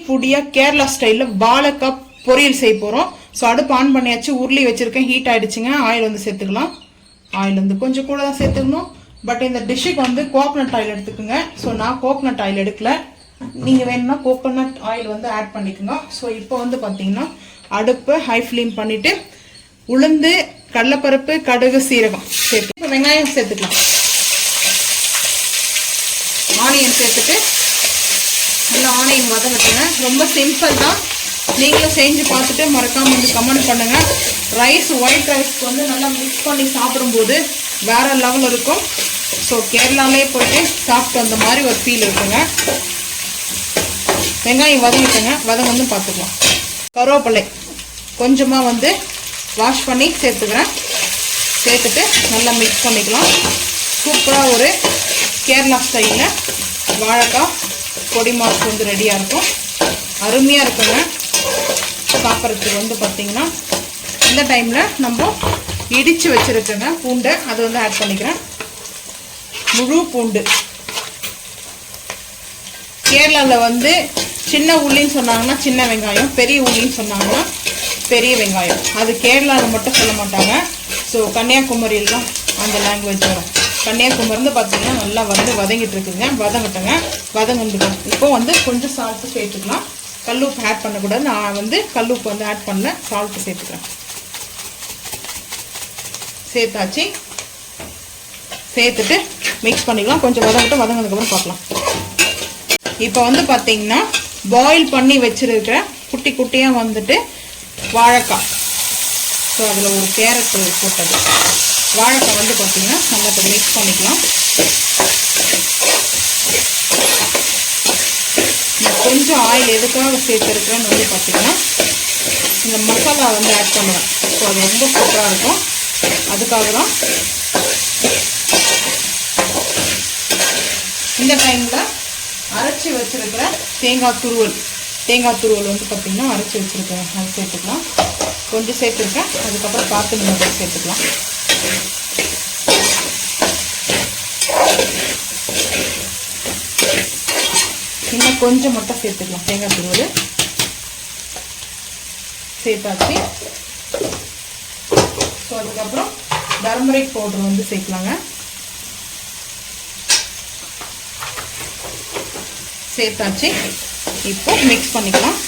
புடியா கேரளா ஸ்டைல்ல வாழைக்காய் பொரியல் செய்ய போறோம். ஸோ அடுப்பு ஆன் பண்ணியாச்சு, உருளி வச்சிருக்கேன், ஹீட் ஆயிடுச்சுங்க. ஆயில் வந்து சேர்த்துக்கலாம். ஆயில் வந்து கொஞ்சம் கூட தான் சேர்த்துக்கணும். பட் இந்த டிஷ்ஷுக்கு வந்து கோகனட் ஆயில் எடுத்துக்கோங்க. ஸோ நான் கோகனட் ஆயில் எடுக்கல, நீங்க வேணும்னா கோகனட் ஆயில் வந்து ஆட் பண்ணிக்கோங்க. ஸோ இப்போ வந்து பார்த்தீங்கன்னா அடுப்பை ஹை ஃப்ளேம் பண்ணிட்டு உளுந்து, கடலைப்பருப்பு, கடுகு, சீரகம் சேர்த்து இப்போ வெங்காயம் சேர்த்துக்கலாம். ஆனியன் சேர்த்துட்டு நல்லா ஆனியன் வதங்கட்டுங்க. ரொம்ப சிம்பிள் தான், நீங்களும் செஞ்சு பார்த்துட்டு மறக்காம வந்து கமெண்ட் பண்ணுங்க. ரைஸ், ஒயிட் ரைஸ்க்கு வந்து நல்லா மிக்ஸ் பண்ணி சாப்பிடும்போது வேற லெவல் இருக்கும். ஸோ கேரளாலே போயிட்டு சாப்பிட்டு அந்த மாதிரி ஒரு ஃபீல் இருக்குங்க. வெங்காயம் வதங்கிட்டுங்க, வதங்க வந்து பார்த்துக்கலாம். கருவேப்பிலை கொஞ்சமாக வந்து வாஷ் பண்ணி சேர்த்துக்கிறேன். சேர்த்துட்டு நல்லா மிக்ஸ் பண்ணிக்கலாம். சூப்பராக ஒரு கேரளா ஸ்டைலில் வாழைக்காய் பொடி மாஸ் வந்து ரெடியாக இருக்கும். அருமையாக இருக்குங்க சாப்பிட்றதுக்கு. வந்து பார்த்தீங்கன்னா இந்த டைமில் நம்ம இடித்து வச்சுருக்கேங்க பூண்டை, அதை வந்து ஆட் பண்ணிக்கிறேன். முழு பூண்டு. கேரளாவில் வந்து சின்ன உள்ளின்னு சொன்னாங்கன்னா சின்ன வெங்காயம், பெரிய உள்ளின்னு சொன்னாங்கன்னா பெரிய வெங்காயம். அது கேரளாவில் மட்டும் சொல்ல மாட்டாங்க. ஸோ கன்னியாகுமரியில் தான் அந்த லாங்குவேஜ் வரும். கன்னியாகுமரிந்து பார்த்தீங்கன்னா நல்லா வந்து வதங்கிட்டு இருக்குங்க. வதங்கட்டுங்க, வதங்கிட்டு. இப்போ வந்து கொஞ்சம் சால்ட்டு சேர்த்துக்கலாம். கல்லுப்பு ஆட் பண்ணக்கூடாது, நான் வந்து கல்லுப்பு வந்து ஆட் பண்ணல, சால்ட்டு சேர்த்துக்கிறேன். சேர்த்தாச்சு, சேர்த்துட்டு மிக்ஸ் பண்ணிக்கலாம். கொஞ்சம் வதங்கட்டும், வதங்கினதுக்கப்புறம் பார்க்கலாம். இப்போ வந்து பார்த்தீங்கன்னா பாயில் பண்ணி வச்சிருக்கிற குட்டி குட்டியாக வந்துட்டு வாழைக்காய். ஸோ அதில் ஒரு கேரட் போட்டது வாழைக்காய் வந்து பார்த்தீங்கன்னா நல்லா இப்போ மிக்ஸ் பண்ணிக்கலாம். கொஞ்சம் ஆயில் எதுக்காக சேர்த்துருக்குறேன்னு வந்து பார்த்தீங்கன்னா இந்த மசாலா வந்து ஆட் பண்ணுவேன். ஸோ அது ரொம்ப சூப்பராக இருக்கும், அதுக்காக தான். இந்த டைமில் அரைச்சி வச்சிருக்கிற தேங்காய் துருவல் வந்து பார்த்தீங்கன்னா அரைச்சி வச்சுருக்கேன், அது சேர்த்துக்கலாம். கொஞ்சம் சேர்த்துருக்கேன், அதுக்கப்புறம் பார்த்து நீங்கள் சேர்த்துக்கலாம். இன்னும் கொஞ்சம் மட்டும் சேர்த்துக்கலாம். தேங்காய் துருவல் சேர்த்தாச்சு. ஸோ அதுக்கப்புறம் டர்மரிக் பவுடர் வந்து சேர்க்கலாங்க. சேர்த்தாச்சு. இப்போ மிக்ஸ் பண்ணிக்கலாம்.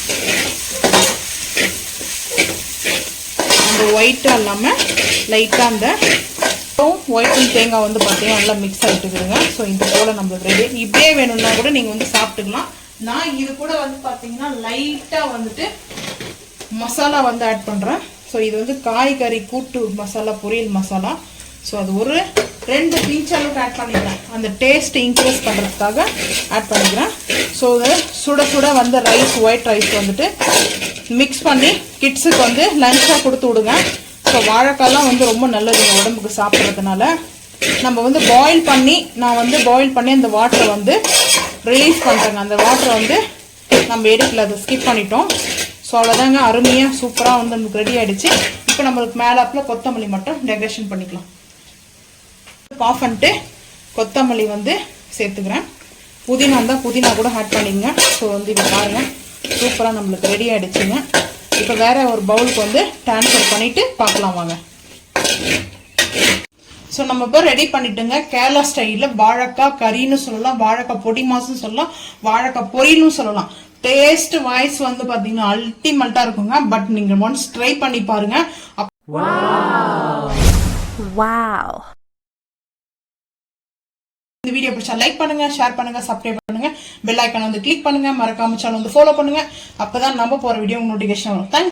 அந்த ஒயிட்டாக இல்லாமல் லைட்டாக அந்த ஒயிட்டும் தேங்காய் வந்து பார்த்தீங்கன்னா நல்லா மிக்ஸ் ஆகிட்டு இருக்குதுங்க. ஸோ இது போல் நம்மளுக்கு ரெடி. இப்படியே வேணும்னா கூட நீங்கள் வந்து சாப்பிட்டுக்கலாம். நான் இது கூட வந்து பார்த்தீங்கன்னா லைட்டாக வந்துட்டு மசாலா வந்து ஆட் பண்ணுறேன். ஸோ இது வந்து காய்கறி கூட்டு மசாலா, பொரியல் மசாலா. ஸோ அது ஒரு 2 பிஞ்ச் அளவுக்கு ஆட் பண்ணிக்கிறேன். அந்த டேஸ்ட் இன்க்ரீஸ் பண்ணுறதுக்காக ஆட் பண்ணிக்கிறேன். ஸோ சுட சுட வந்து ரைஸ், ஒயிட் ரைஸ் வந்துட்டு மிக்ஸ் பண்ணி கிட்ஸுக்கு வந்து லஞ்சாக கொடுத்து விடுங்க. ஸோ வாழைக்காய்லாம் வந்து ரொம்ப நல்லதுங்க உடம்புக்கு சாப்பிட்றதுனால. நம்ம வந்து நான் வந்து பாயில் பண்ணி அந்த வாட்டரை வந்து ரிலீஸ் பண்ணுறேங்க. அந்த வாட்டரை வந்து நம்ம எடுக்கல, அதை ஸ்கிப் பண்ணிட்டோம். ஸோ அவ்வளோதாங்க, அருமையாக சூப்பராக வந்து நமக்கு ரெடி ஆகிடுச்சு. இப்போ நம்மளுக்கு மேலாப்பில் கொத்தமல்லி மட்டும் டெக்கரேஷன் பண்ணிக்கலாம். ஆஃப் பண்ணிட்டு கொத்தமல்லி வந்து சேர்த்துக்கிறேன். புதினா இருந்தால் புதினா கூட ஆட் பண்ணிக்கங்க. ஸோ வந்து இப்போ பாருங்கள், சூப்பராக நம்மளுக்கு ரெடி ஆகிடுச்சுங்க. இப்போ வேற ஒரு பவுலுக்கு வந்து ட்ரான்ஸ்ஃபர் பண்ணிட்டு பார்க்கலாம் வாங்க. ஸோ நம்ம இப்போ ரெடி பண்ணிட்டுங்க. கேரளா ஸ்டைலில் வாழைக்காய் கறின்னு சொல்லலாம், வாழைக்காய் பொடி மாசுன்னு சொல்லலாம், வாழைக்காய் பொரியல்னு சொல்லலாம். டேஸ்ட் வாய்ஸ் வந்து பார்த்தீங்கன்னா அல்டிமேட்டாக இருக்குங்க. பட் நீங்கள் ஒன்ஸ் ட்ரை பண்ணி பாருங்க. இந்த வீடியோ பிடிச்சா லைக் பண்ணுங்க, ஷேர் பண்ணுங்க, சப்ஸ்கிரைப் பண்ணுங்க, பெல் ஐக்கான் வந்து கிளிக் பண்ணுங்க, மறக்காம சேனல் வந்து ஃபாலோ பண்ணுங்க. அப்பதான் நம்ம போற வீடியோ நோட்டிஃபிகேஷன் வரும். தேங்க்ஸ்.